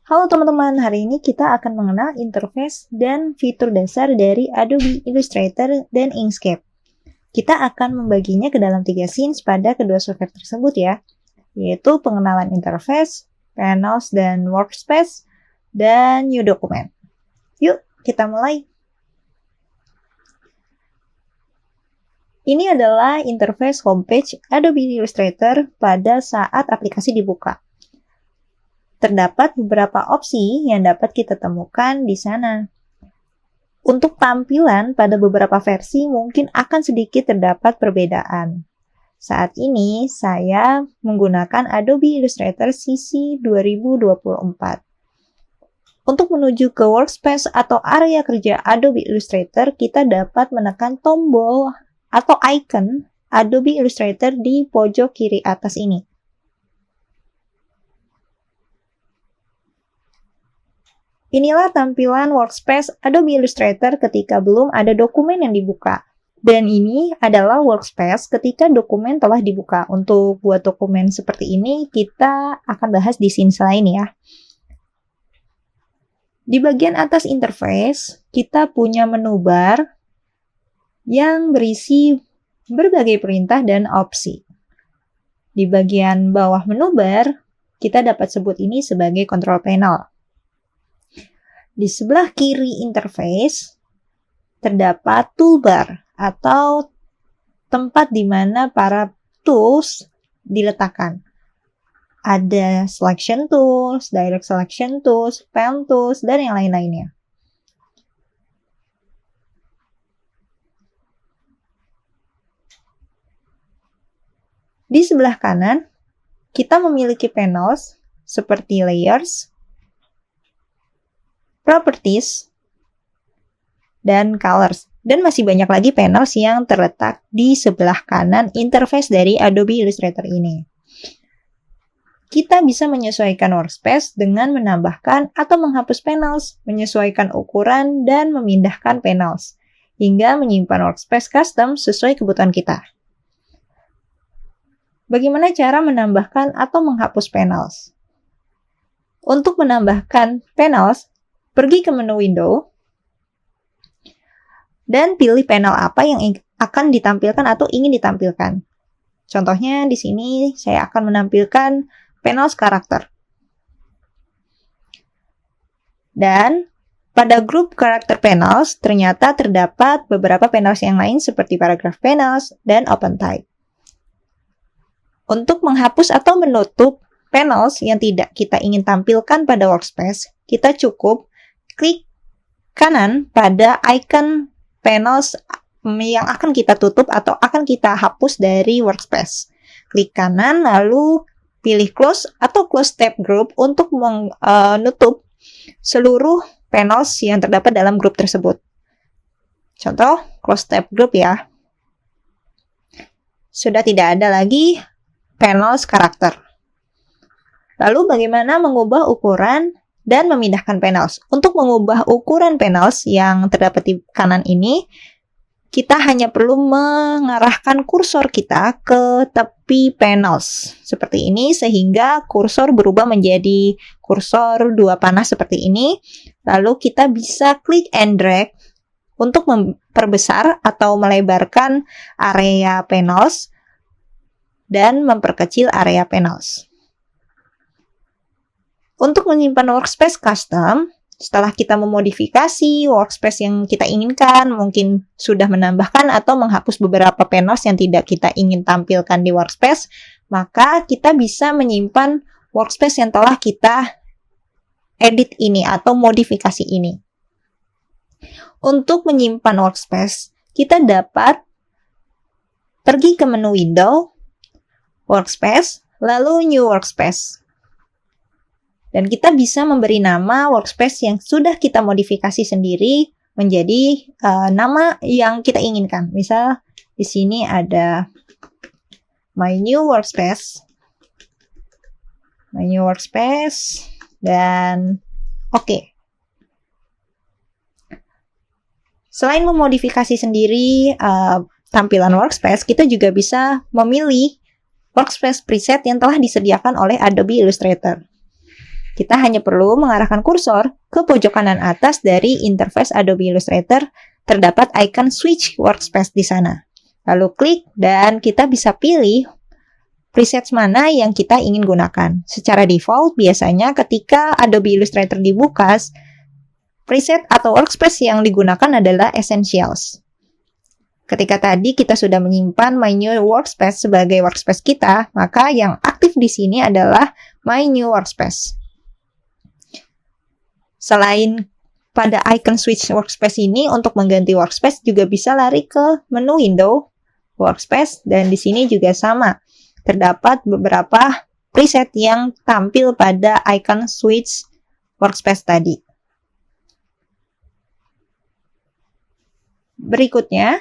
Halo teman-teman, hari ini kita akan mengenal interface dan fitur dasar dari Adobe Illustrator dan Inkscape. Kita akan membaginya ke dalam 3 scenes pada kedua software tersebut ya, yaitu pengenalan interface, panels dan workspace, dan new document. Yuk, kita mulai. Ini adalah interface homepage Adobe Illustrator pada saat aplikasi dibuka. Terdapat beberapa opsi yang dapat kita temukan di sana. Untuk tampilan pada beberapa versi mungkin akan sedikit terdapat perbedaan. Saat ini saya menggunakan Adobe Illustrator CC 2024. Untuk menuju ke workspace atau area kerja Adobe Illustrator, kita dapat menekan tombol atau icon Adobe Illustrator di pojok kiri atas ini. Inilah tampilan workspace Adobe Illustrator ketika belum ada dokumen yang dibuka. Dan ini adalah workspace ketika dokumen telah dibuka. Untuk buat dokumen seperti ini, kita akan bahas di scene lain ya. Di bagian atas interface, kita punya menu bar yang berisi berbagai perintah dan opsi. Di bagian bawah menu bar, kita dapat sebut ini sebagai control panel. Di sebelah kiri interface, terdapat toolbar atau tempat di mana para tools diletakkan. Ada selection tools, direct selection tools, pen tools, dan yang lain-lainnya. Di sebelah kanan, kita memiliki panels seperti layers, properties, dan colors. Dan masih banyak lagi panels yang terletak di sebelah kanan interface dari Adobe Illustrator ini. Kita bisa menyesuaikan workspace dengan menambahkan atau menghapus panels, menyesuaikan ukuran, dan memindahkan panels, hingga menyimpan workspace custom sesuai kebutuhan kita. Bagaimana cara menambahkan atau menghapus panels? Untuk menambahkan panels, pergi ke menu window, dan pilih panel apa yang akan ditampilkan atau ingin ditampilkan. Contohnya di sini saya akan menampilkan panels karakter. Dan pada grup karakter panels ternyata terdapat beberapa panels yang lain seperti paragraph panels dan open type. Untuk menghapus atau menutup panels yang tidak kita ingin tampilkan pada workspace, kita cukup klik kanan pada icon panels yang akan kita tutup atau akan kita hapus dari workspace. Klik kanan lalu pilih close atau close tab group untuk menutup seluruh panels yang terdapat dalam grup tersebut. Contoh, close tab group ya. Sudah tidak ada lagi panels karakter. Lalu bagaimana mengubah ukuran dan memindahkan panels. Untuk mengubah ukuran panels yang terdapat di kanan ini, kita hanya perlu mengarahkan kursor kita ke tepi panels seperti ini sehingga kursor berubah menjadi kursor dua panah seperti ini. Lalu kita bisa klik and drag untuk memperbesar atau melebarkan area panels dan memperkecil area panels. Untuk menyimpan workspace custom, setelah kita memodifikasi workspace yang kita inginkan, mungkin sudah menambahkan atau menghapus beberapa panels yang tidak kita ingin tampilkan di workspace, maka kita bisa menyimpan workspace yang telah kita edit ini atau modifikasi ini. Untuk menyimpan workspace, kita dapat pergi ke menu window, workspace, lalu new workspace. Dan kita bisa memberi nama workspace yang sudah kita modifikasi sendiri menjadi nama yang kita inginkan. Misal di sini ada my new workspace, dan oke. Selain memodifikasi sendiri tampilan workspace, kita juga bisa memilih workspace preset yang telah disediakan oleh Adobe Illustrator. Kita hanya perlu mengarahkan kursor ke pojok kanan atas dari interface Adobe Illustrator, terdapat icon Switch Workspace di sana. Lalu klik dan kita bisa pilih preset mana yang kita ingin gunakan. Secara default, biasanya ketika Adobe Illustrator dibuka, preset atau workspace yang digunakan adalah Essentials. Ketika tadi kita sudah menyimpan My New Workspace sebagai workspace kita, maka yang aktif di sini adalah My New Workspace. Selain pada icon Switch Workspace ini, untuk mengganti workspace juga bisa lari ke menu Window, Workspace, dan di sini juga sama. Terdapat beberapa preset yang tampil pada icon Switch Workspace tadi. Berikutnya,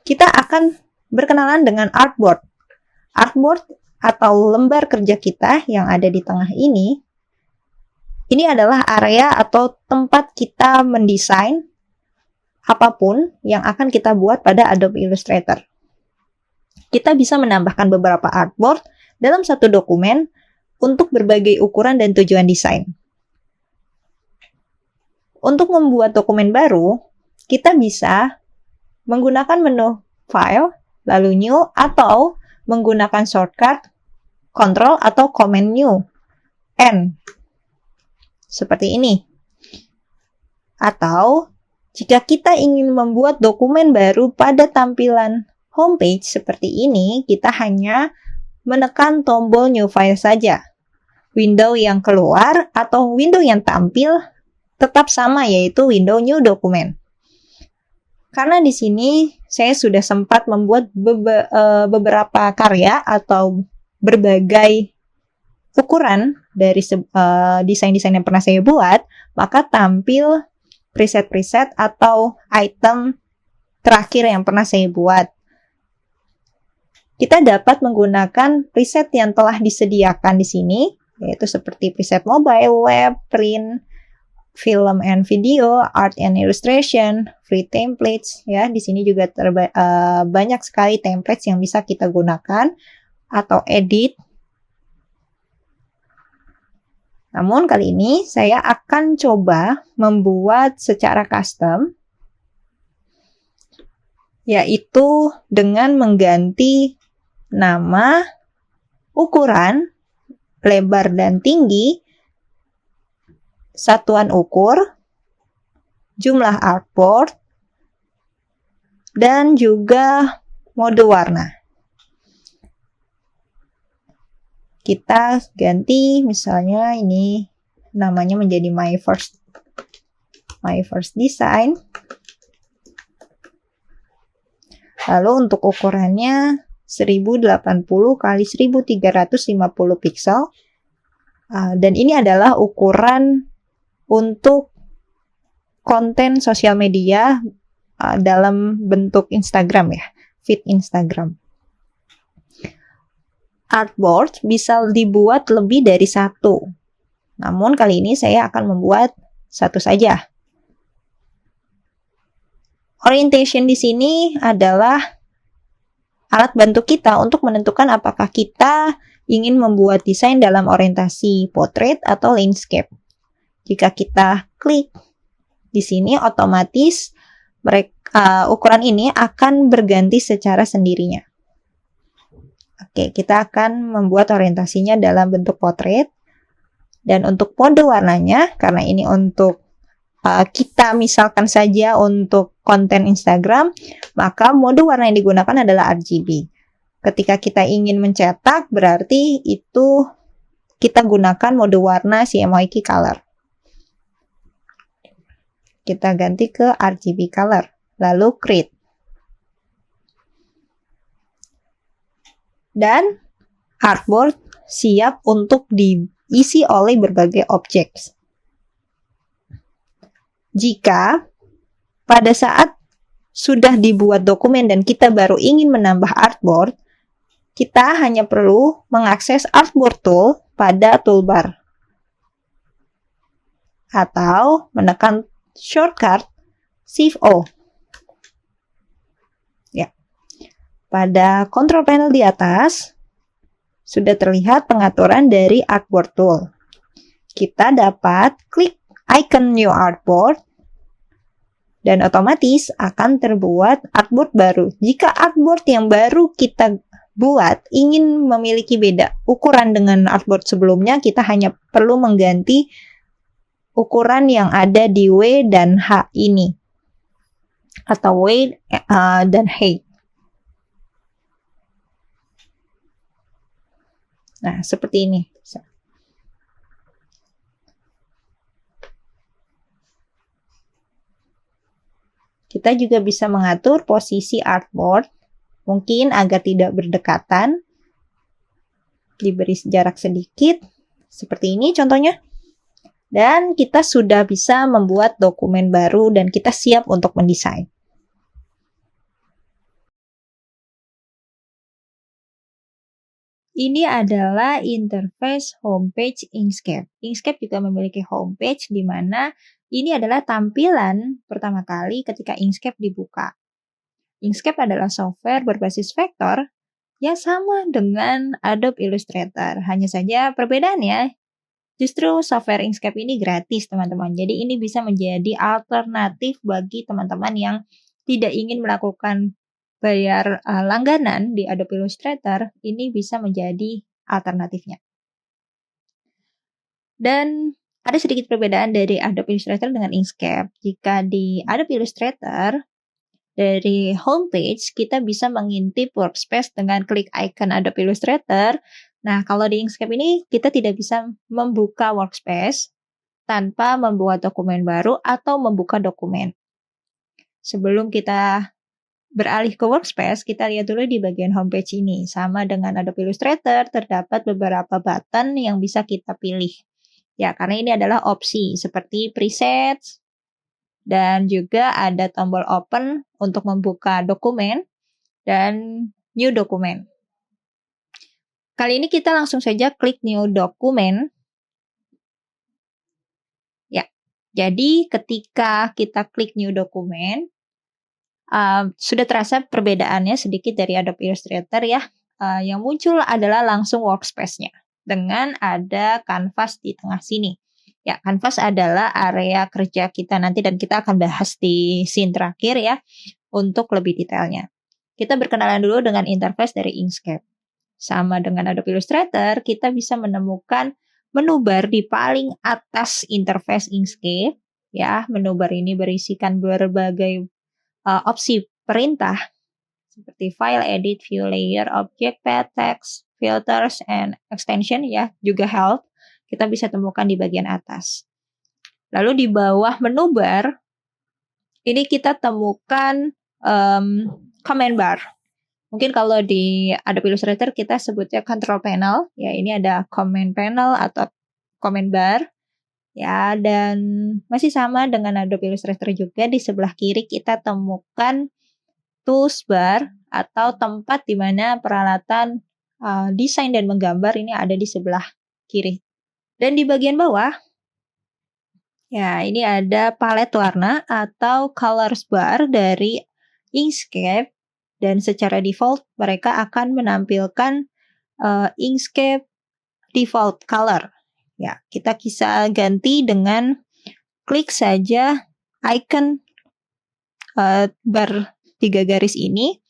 kita akan berkenalan dengan Artboard. Artboard atau lembar kerja kita yang ada di tengah ini adalah area atau tempat kita mendesain apapun yang akan kita buat pada Adobe Illustrator. Kita bisa menambahkan beberapa artboard dalam satu dokumen untuk berbagai ukuran dan tujuan desain. Untuk membuat dokumen baru, kita bisa menggunakan menu File, lalu New, atau menggunakan shortcut Ctrl atau Command New, N. Seperti ini. Atau, jika kita ingin membuat dokumen baru pada tampilan homepage seperti ini, kita hanya menekan tombol New File saja. Window yang keluar atau window yang tampil tetap sama, yaitu window New Document. Karena di sini saya sudah sempat membuat beberapa karya atau berbagai ukuran dari desain-desain yang pernah saya buat, maka tampil preset-preset atau item terakhir yang pernah saya buat. Kita dapat menggunakan preset yang telah disediakan di sini, yaitu seperti preset mobile, web, print, film and video, art and illustration, free templates. Ya, di sini juga banyak sekali templates yang bisa kita gunakan atau edit. Namun kali ini saya akan coba membuat secara custom, yaitu dengan mengganti nama, ukuran, lebar dan tinggi, satuan ukur, jumlah artboard, dan juga mode warna. Kita ganti misalnya ini namanya menjadi my first design. Lalu untuk ukurannya 1080 x 1350 pixel. Dan ini adalah ukuran untuk konten sosial media dalam bentuk Instagram ya, feed Instagram. Artboard bisa dibuat lebih dari satu. Namun kali ini saya akan membuat satu saja. Orientation di sini adalah alat bantu kita untuk menentukan apakah kita ingin membuat desain dalam orientasi portrait atau landscape. Jika kita klik di sini, otomatis ukuran ini akan berganti secara sendirinya. Oke, kita akan membuat orientasinya dalam bentuk portrait. Dan untuk mode warnanya, karena ini untuk kita misalkan saja untuk konten Instagram, maka mode warna yang digunakan adalah RGB. Ketika kita ingin mencetak, berarti itu kita gunakan mode warna CMYK color. Kita ganti ke RGB color, lalu create. Dan artboard siap untuk diisi oleh berbagai objek. Jika pada saat sudah dibuat dokumen dan kita baru ingin menambah artboard, kita hanya perlu mengakses artboard tool pada toolbar atau menekan shortcut Shift O. Ya. Pada control panel di atas sudah terlihat pengaturan dari artboard tool. kita dapat klik icon New Artboard dan otomatis akan terbuat artboard baru. Jika artboard yang baru kita buat ingin memiliki beda ukuran dengan artboard sebelumnya, kita hanya perlu mengganti ukuran yang ada di W dan H ini, atau W dan height. Nah, seperti ini. Kita juga bisa mengatur posisi artboard, mungkin agar tidak berdekatan, diberi jarak sedikit, seperti ini contohnya. Dan kita sudah bisa membuat dokumen baru dan kita siap untuk mendesain. Ini adalah interface homepage Inkscape. Inkscape juga memiliki homepage di mana ini adalah tampilan pertama kali ketika Inkscape dibuka. Inkscape adalah software berbasis vektor yang sama dengan Adobe Illustrator. Hanya saja perbedaannya, justru software Inkscape ini gratis, teman-teman. Jadi ini bisa menjadi alternatif bagi teman-teman yang tidak ingin melakukan bayar langganan di Adobe Illustrator. Ini bisa menjadi alternatifnya. Dan ada sedikit perbedaan dari Adobe Illustrator dengan Inkscape. Jika di Adobe Illustrator, dari homepage, kita bisa mengintip workspace dengan klik icon Adobe Illustrator. Nah, kalau di Inkscape ini, kita tidak bisa membuka workspace tanpa membuat dokumen baru atau membuka dokumen. Sebelum kita beralih ke workspace, kita lihat dulu di bagian homepage ini. Sama dengan Adobe Illustrator, terdapat beberapa button yang bisa kita pilih. Ya, karena ini adalah opsi seperti presets, dan juga ada tombol open untuk membuka dokumen dan new document. Kali ini kita langsung saja klik new document. Ya, jadi ketika kita klik new document, sudah terasa perbedaannya sedikit dari Adobe Illustrator ya. Yang muncul adalah langsung workspace-nya dengan ada kanvas di tengah sini. Ya, kanvas adalah area kerja kita nanti dan kita akan bahas di scene terakhir ya untuk lebih detailnya. Kita berkenalan dulu dengan interface dari Inkscape. Sama dengan Adobe Illustrator, kita bisa menemukan menu bar di paling atas interface Inkscape. Ya, menu bar ini berisikan berbagai opsi perintah seperti file, edit, view, layer, object, path, text, filters, and extension ya, juga help. Kita bisa temukan di bagian atas. Lalu di bawah menu bar, ini kita temukan command bar. Mungkin kalau di Adobe Illustrator kita sebutnya control panel. Ya, ini ada command panel atau command bar. Ya, dan masih sama dengan Adobe Illustrator juga. Di sebelah kiri kita temukan tools bar atau tempat di mana peralatan desain dan menggambar ini ada di sebelah kiri. Dan di bagian bawah, ya ini ada palet warna atau colors bar dari Inkscape. Dan secara default mereka akan menampilkan Inkscape default color. Ya, kita bisa ganti dengan klik saja icon bar 3 garis ini.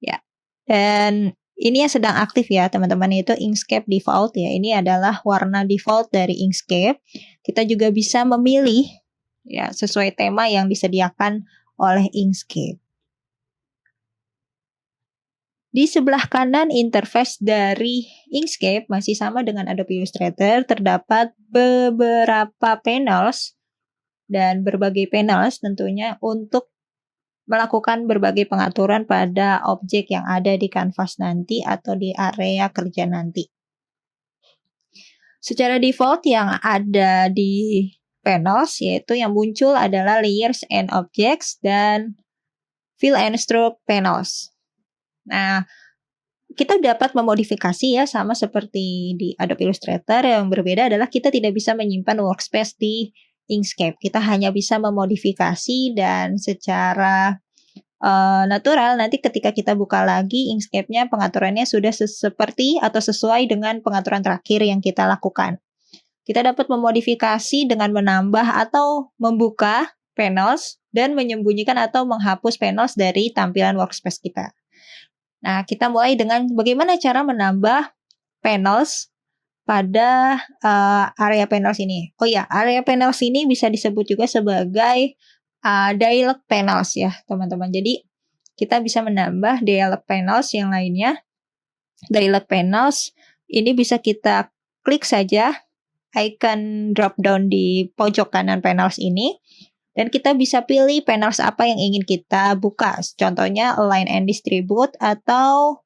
Ya, dan ini yang sedang aktif ya teman-teman, itu Inkscape default ya. Ini adalah warna default dari Inkscape. Kita juga bisa memilih ya sesuai tema yang disediakan oleh Inkscape. Di sebelah kanan interface dari Inkscape masih sama dengan Adobe Illustrator, terdapat beberapa panels dan berbagai panels tentunya untuk melakukan berbagai pengaturan pada objek yang ada di kanvas nanti atau di area kerja nanti. Secara default yang ada di panels yaitu yang muncul adalah layers and objects dan fill and stroke panels. Nah, kita dapat memodifikasi ya sama seperti di Adobe Illustrator. Yang berbeda adalah kita tidak bisa menyimpan workspace di Inkscape. Kita hanya bisa memodifikasi dan secara natural nanti ketika kita buka lagi Inkscape-nya pengaturannya sudah seperti atau sesuai dengan pengaturan terakhir yang kita lakukan. Kita dapat memodifikasi dengan menambah atau membuka panels dan menyembunyikan atau menghapus panels dari tampilan workspace kita. Nah, kita mulai dengan bagaimana cara menambah panels pada area panels ini. Oh ya, area panels ini bisa disebut juga sebagai dialog panels ya, teman-teman. Jadi, kita bisa menambah dialog panels yang lainnya. Dialog panels ini bisa kita klik saja icon drop down di pojok kanan panels ini, dan kita bisa pilih panels apa yang ingin kita buka. Contohnya align and distribute atau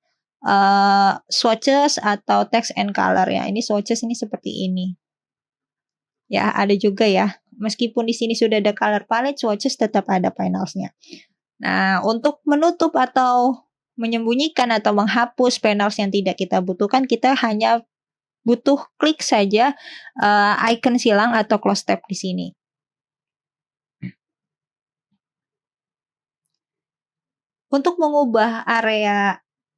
swatches atau text and color ya. Ini swatches ini seperti ini. Ya, ada juga ya. Meskipun di sini sudah ada color palette, swatches tetap ada panelsnya. Nah, untuk menutup atau menyembunyikan atau menghapus panels yang tidak kita butuhkan, kita hanya butuh klik saja icon silang atau close tab di sini. Untuk mengubah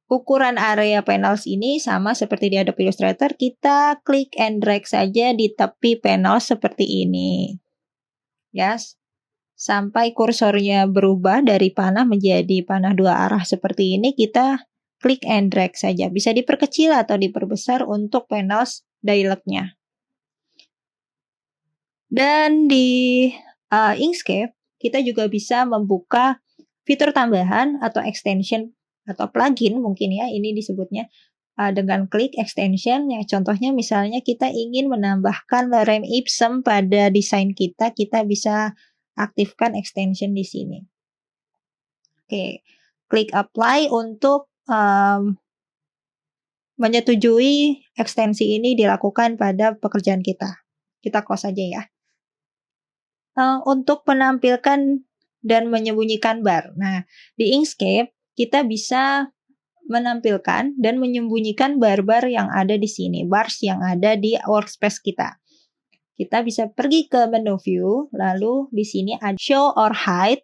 ukuran area panels ini sama seperti di Adobe Illustrator, kita klik and drag saja di tepi panel seperti ini. Ya, sampai kursornya berubah dari panah menjadi panah dua arah seperti ini, kita klik and drag saja. Bisa diperkecil atau diperbesar untuk panels dialognya. Dan di Inkscape, kita juga bisa membuka fitur tambahan atau extension atau plugin mungkin ya, ini disebutnya dengan klik extension. Ya, contohnya misalnya kita ingin menambahkan lorem ipsum pada desain kita, kita bisa aktifkan extension di sini. Oke, klik apply untuk menyetujui ekstensi ini dilakukan pada pekerjaan kita. Kita close saja ya. Untuk menampilkan dan menyembunyikan bar. Nah, di Inkscape kita bisa menampilkan dan menyembunyikan bar-bar yang ada di sini, bars yang ada di workspace kita. Kita bisa pergi ke menu view, lalu di sini ada show or hide.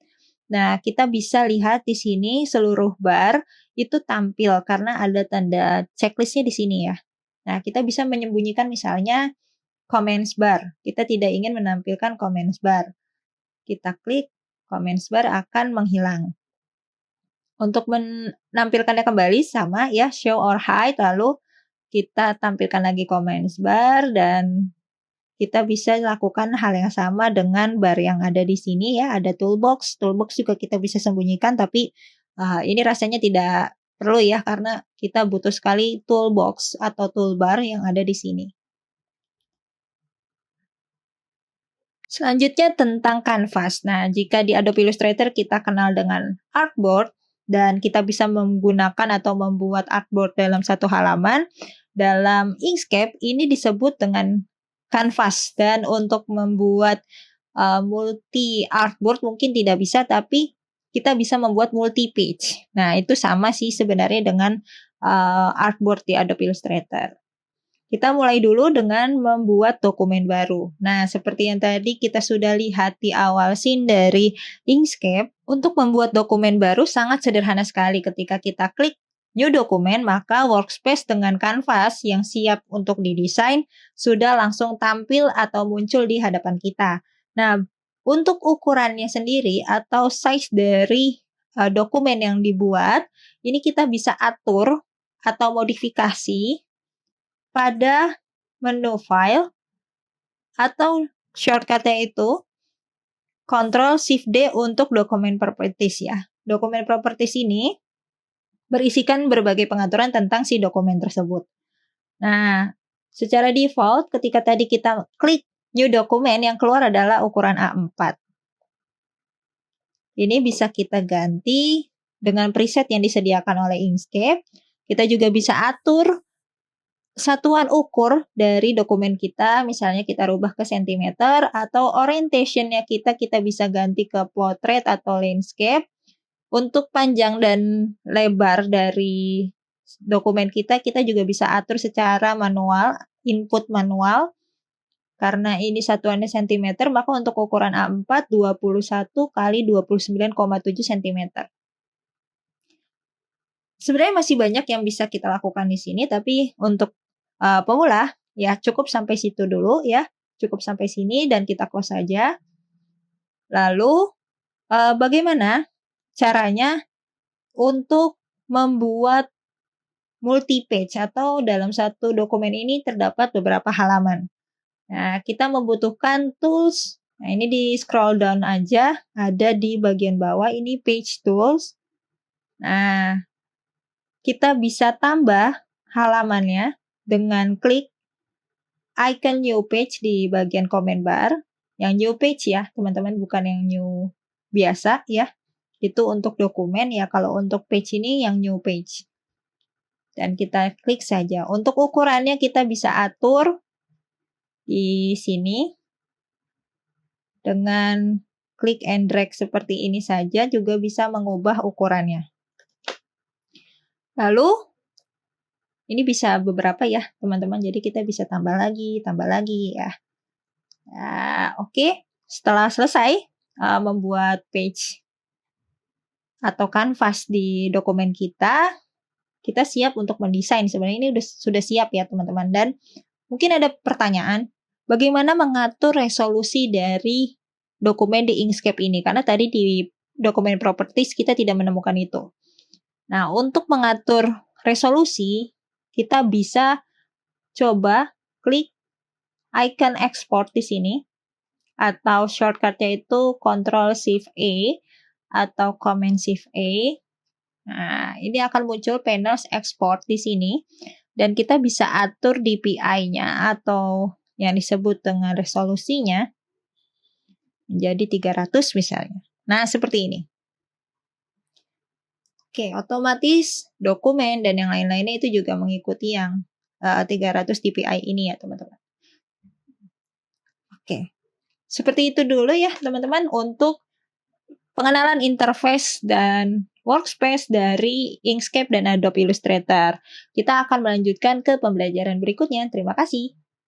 Nah, kita bisa lihat di sini seluruh bar itu tampil karena ada tanda checklistnya di sini ya. Nah, kita bisa menyembunyikan misalnya comments bar. Kita tidak ingin menampilkan comments bar. Kita klik, comments bar akan menghilang. Untuk menampilkannya kembali sama ya, show or hide, lalu kita tampilkan lagi comments bar, dan kita bisa lakukan hal yang sama dengan bar yang ada di sini ya. Ada toolbox juga kita bisa sembunyikan, tapi ini rasanya tidak perlu ya, karena kita butuh sekali toolbox atau toolbar yang ada di sini. Selanjutnya tentang canvas. Nah, jika di Adobe Illustrator kita kenal dengan artboard, dan kita bisa menggunakan atau membuat artboard dalam satu halaman, dalam Inkscape ini disebut dengan canvas. Dan untuk membuat multi artboard mungkin tidak bisa, tapi kita bisa membuat multi page. Nah, itu sama sih sebenarnya dengan artboard di Adobe Illustrator. Kita mulai dulu dengan membuat dokumen baru. Nah, seperti yang tadi kita sudah lihat di awal scene dari Inkscape, untuk membuat dokumen baru sangat sederhana sekali. Ketika kita klik New Document, maka workspace dengan kanvas yang siap untuk didesain sudah langsung tampil atau muncul di hadapan kita. Nah, untuk ukurannya sendiri atau size dari dokumen yang dibuat, ini kita bisa atur atau modifikasi pada menu file, atau shortcutnya itu Ctrl+Shift+D untuk dokumen properties ya. Dokumen properties ini berisikan berbagai pengaturan tentang si dokumen tersebut. Nah, secara default ketika tadi kita klik new document, yang keluar adalah ukuran A4. Ini bisa kita ganti dengan preset yang disediakan oleh Inkscape. Kita juga bisa atur satuan ukur dari dokumen kita, misalnya kita rubah ke sentimeter, atau orientation-nya kita bisa ganti ke portrait atau landscape. Untuk panjang dan lebar dari dokumen kita juga bisa atur secara manual, input manual. Karena ini satuannya sentimeter, maka untuk ukuran A4 21 kali 29,7 cm. Sebenarnya masih banyak yang bisa kita lakukan di sini, tapi untuk pemula Ya, cukup sampai situ dulu ya. Cukup sampai sini dan kita close saja. Lalu, bagaimana caranya untuk membuat multi-page atau dalam satu dokumen ini terdapat beberapa halaman. Nah, kita membutuhkan tools. Nah, ini di scroll down aja, ada di bagian bawah ini page tools. Nah, kita bisa tambah halamannya dengan klik icon new page di bagian comment bar. Yang new page ya, teman-teman, bukan yang new biasa ya. Itu untuk dokumen ya, kalau untuk page ini yang new page. Dan kita klik saja. Untuk ukurannya kita bisa atur di sini. Dengan klik and drag seperti ini saja juga bisa mengubah ukurannya. Lalu, ini bisa beberapa ya teman-teman, jadi kita bisa tambah lagi ya. Nah, oke. Setelah selesai membuat page atau kanvas di dokumen kita siap untuk mendesain. Sebenarnya ini sudah siap ya teman-teman. Dan mungkin ada pertanyaan, bagaimana mengatur resolusi dari dokumen di Inkscape ini? Karena tadi di dokumen properties kita tidak menemukan itu. Nah, untuk mengatur resolusi, kita bisa coba klik icon export di sini, atau shortcutnya itu Ctrl+Shift+A atau Command+Shift+A. Nah, ini akan muncul panel export di sini, dan kita bisa atur DPI-nya atau yang disebut dengan resolusinya menjadi 300 misalnya. Nah, seperti ini. Oke, otomatis dokumen dan yang lain-lainnya itu juga mengikuti yang 300 DPI ini ya, teman-teman. Oke, seperti itu dulu ya, teman-teman, untuk pengenalan interface dan workspace dari Inkscape dan Adobe Illustrator. Kita akan melanjutkan ke pembelajaran berikutnya. Terima kasih.